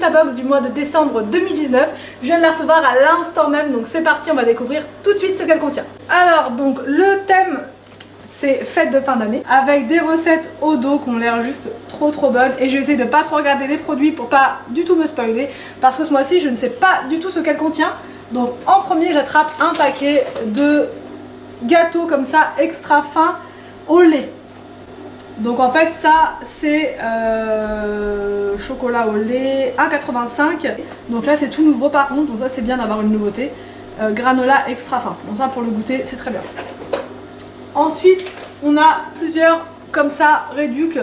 Degustabox du mois de décembre 2019. Je viens de la recevoir à l'instant même, donc c'est parti, on va découvrir tout de suite ce qu'elle contient. Alors donc le thème c'est fête de fin d'année avec des recettes au dos qui ont l'air juste trop bonnes, et je vais essayer de pas trop regarder les produits pour pas du tout me spoiler parce que ce mois-ci je ne sais pas du tout ce qu'elle contient. Donc en premier j'attrape un paquet de gâteaux comme ça extra fins au lait. Donc en fait ça c'est chocolat au lait 1,85 €. Donc là c'est tout nouveau par contre, donc ça c'est bien d'avoir une nouveauté. Granola extra fin, donc ça pour le goûter c'est très bien. Ensuite on a plusieurs comme ça réducs.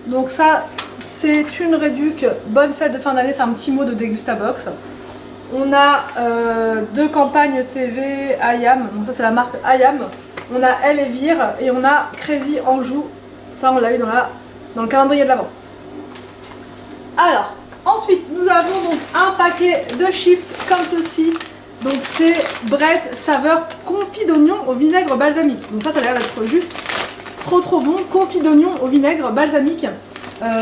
Donc ça c'est une réduc bonne fête de fin d'année, c'est un petit mot de Degustabox. On a deux campagnes TV Ayam, donc ça c'est la marque Ayam. On a Elle et Vire et on a Crazy Anjou. Ça on l'a eu dans le calendrier de l'Avent. Alors, ensuite nous avons donc un paquet de chips comme ceci. Donc c'est Brett saveur confit d'oignon au vinaigre balsamique. Donc ça a l'air d'être juste trop bon. Confit d'oignon au vinaigre balsamique.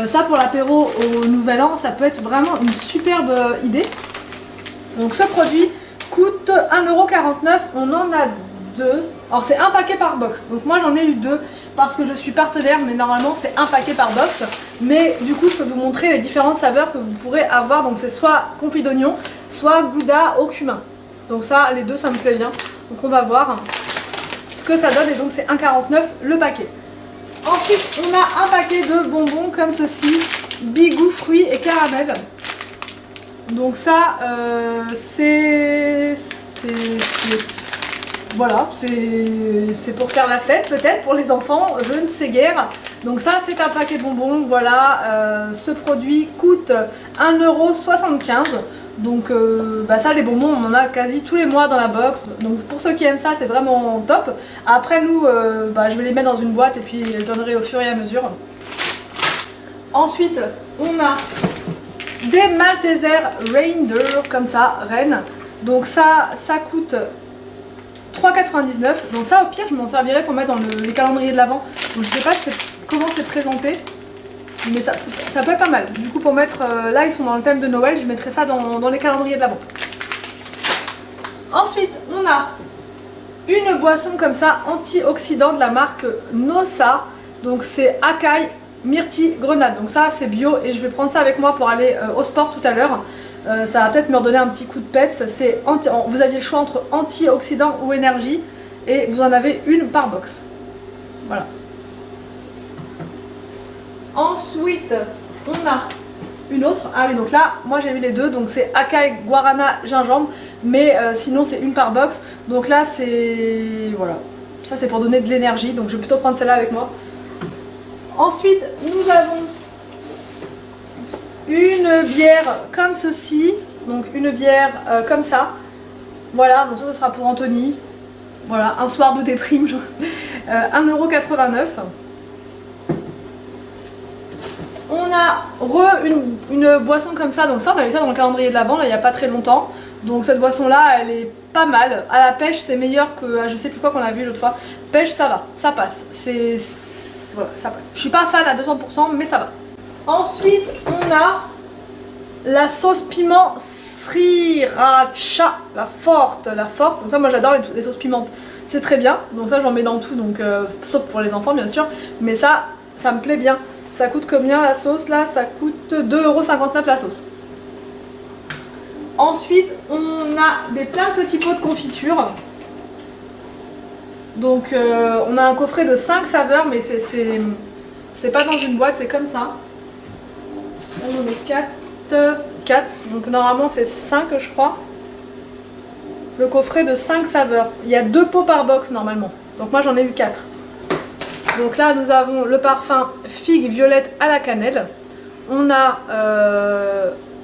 Ça pour l'apéro au nouvel an, ça peut être vraiment une superbe idée. Donc ce produit coûte 1,49 €. On en a deux. Alors c'est un paquet par box. Donc moi j'en ai eu deux parce que je suis partenaire, mais normalement c'est un paquet par box. Mais du coup je peux vous montrer les différentes saveurs que vous pourrez avoir. Donc c'est soit confit d'oignon, soit gouda au cumin. Donc ça, les deux ça me plaît bien. Donc on va voir ce que ça donne, et donc c'est 1,49 € le paquet. Ensuite on a un paquet de bonbons comme ceci, Bigou fruits et caramel. Donc ça voilà, c'est pour faire la fête peut-être pour les enfants, je ne sais guère. Donc ça c'est un paquet de bonbons, voilà. Ce produit coûte 1,75 €. Donc ça les bonbons on en a quasi tous les mois dans la box. Donc pour ceux qui aiment ça c'est vraiment top. Après nous je vais les mettre dans une boîte et puis je donnerai au fur et à mesure. Ensuite on a des Malteser Reindeer comme ça, reine. Donc ça coûte 3,99 €. Donc ça au pire je m'en servirai pour mettre dans les calendriers de l'Avent. Donc je sais pas comment c'est présenté, mais ça peut être pas mal. Du coup pour mettre, là ils sont dans le thème de Noël, je mettrai ça dans les calendriers de l'Avent. Ensuite on a une boisson comme ça antioxydant de la marque Nossa. Donc c'est Acai Myrtille Grenade. Donc ça c'est bio et je vais prendre ça avec moi pour aller au sport tout à l'heure. Ça va peut-être me redonner un petit coup de peps. Vous aviez le choix entre antioxydant ou énergie et vous en avez une par box. Voilà. Ensuite on a une autre. Ah oui, donc là moi j'ai eu les deux. Donc c'est Acai Guarana Gingembre, mais sinon c'est une par box. Donc là c'est... voilà. Ça c'est pour donner de l'énergie. Donc je vais plutôt prendre celle-là avec moi. Ensuite nous avons une bière comme ceci, donc une bière comme ça, voilà. Donc ça sera pour Anthony, voilà, un soir de déprime. 1,89 €. On a une boisson comme ça, donc ça on a eu ça dans le calendrier de l'Avent là il n'y a pas très longtemps. Donc cette boisson là elle est pas mal, à la pêche c'est meilleur que je sais plus quoi qu'on a vu l'autre fois. Pêche ça va, ça passe, voilà, ça passe. Je suis pas fan à 200% mais ça va. Ensuite on a la sauce piment sriracha, la forte. Donc ça moi j'adore les sauces pimentes, c'est très bien. Donc ça j'en mets dans tout, donc sauf pour les enfants bien sûr. Mais ça me plaît bien. Ça coûte combien la sauce là? Ça coûte 2,59 € la sauce. Ensuite on a plein de petits pots de confiture. Donc on a un coffret de 5 saveurs, mais c'est pas dans une boîte, c'est comme ça. On en met 4, donc normalement c'est 5 je crois. Le coffret de 5 saveurs. Il y a 2 pots par box normalement. Donc moi j'en ai eu 4. Donc là nous avons le parfum figue violette à la cannelle. On a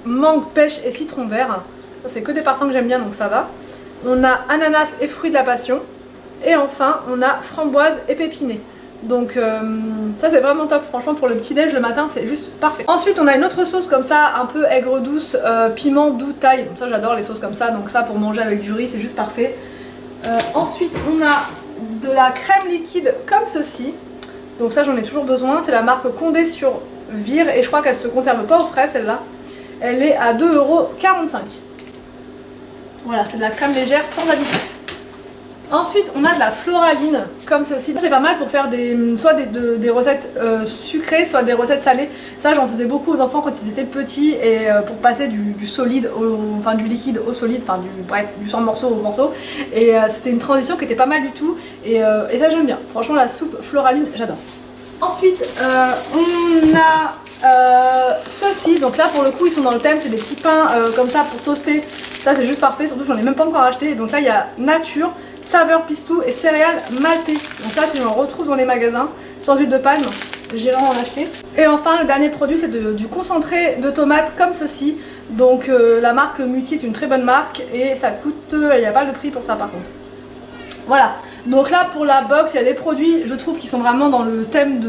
mangue, pêche et citron vert. Ça c'est que des parfums que j'aime bien donc ça va. On a ananas et fruits de la passion. Et enfin on a framboise et pépiné. Donc ça c'est vraiment top, franchement pour le petit déj le matin c'est juste parfait. Ensuite on a une autre sauce comme ça, un peu aigre douce, piment doux thaï. Ça j'adore les sauces comme ça, donc ça pour manger avec du riz c'est juste parfait. Ensuite on a de la crème liquide comme ceci. Donc ça j'en ai toujours besoin, c'est la marque Condé sur Vire et je crois qu'elle se conserve pas au frais celle-là. Elle est à 2,45 €. Voilà, c'est de la crème légère sans additifs. Ensuite, on a de la floraline, comme ceci. C'est pas mal pour faire soit des recettes sucrées, soit des recettes salées. Ça, j'en faisais beaucoup aux enfants quand ils étaient petits, et pour passer du solide, enfin du liquide au solide, enfin du sans morceau au morceau. Et c'était une transition qui était pas mal du tout, et ça j'aime bien. Franchement, la soupe floraline, j'adore. Ensuite, on a ceux-ci. Donc là, pour le coup, ils sont dans le thème, c'est des petits pains comme ça pour toaster. Ça, c'est juste parfait, surtout j'en ai même pas encore acheté. Donc là, il y a nature, saveur pistou et céréales maltais. Donc ça, si j'en retrouve dans les magasins, sans huile de palme, j'irai en acheter. Et enfin, le dernier produit, c'est du concentré de tomates comme ceci. Donc la marque Muti est une très bonne marque, et ça coûte, il n'y a pas le prix pour ça par contre. Voilà, donc là pour la box, il y a des produits, je trouve, qui sont vraiment dans le thème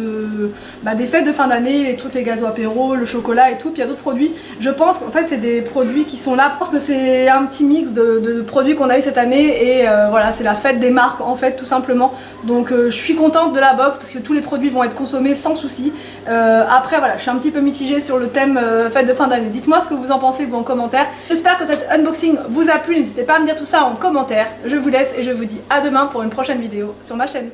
des fêtes de fin d'année, les trucs, les gâteaux apéro, le chocolat et tout. Puis il y a d'autres produits, je pense qu'en fait c'est des produits qui sont là, je pense que c'est un petit mix de produits qu'on a eu cette année, et voilà, c'est la fête des marques en fait, tout simplement. Donc je suis contente de la box parce que tous les produits vont être consommés sans souci. Après voilà, je suis un petit peu mitigée sur le thème fête de fin d'année. Dites-moi ce que vous en pensez, vous, en commentaire. J'espère que cet unboxing vous a plu, n'hésitez pas à me dire tout ça en commentaire. Je vous laisse et je vous dis à demain pour une prochaine vidéo sur ma chaîne.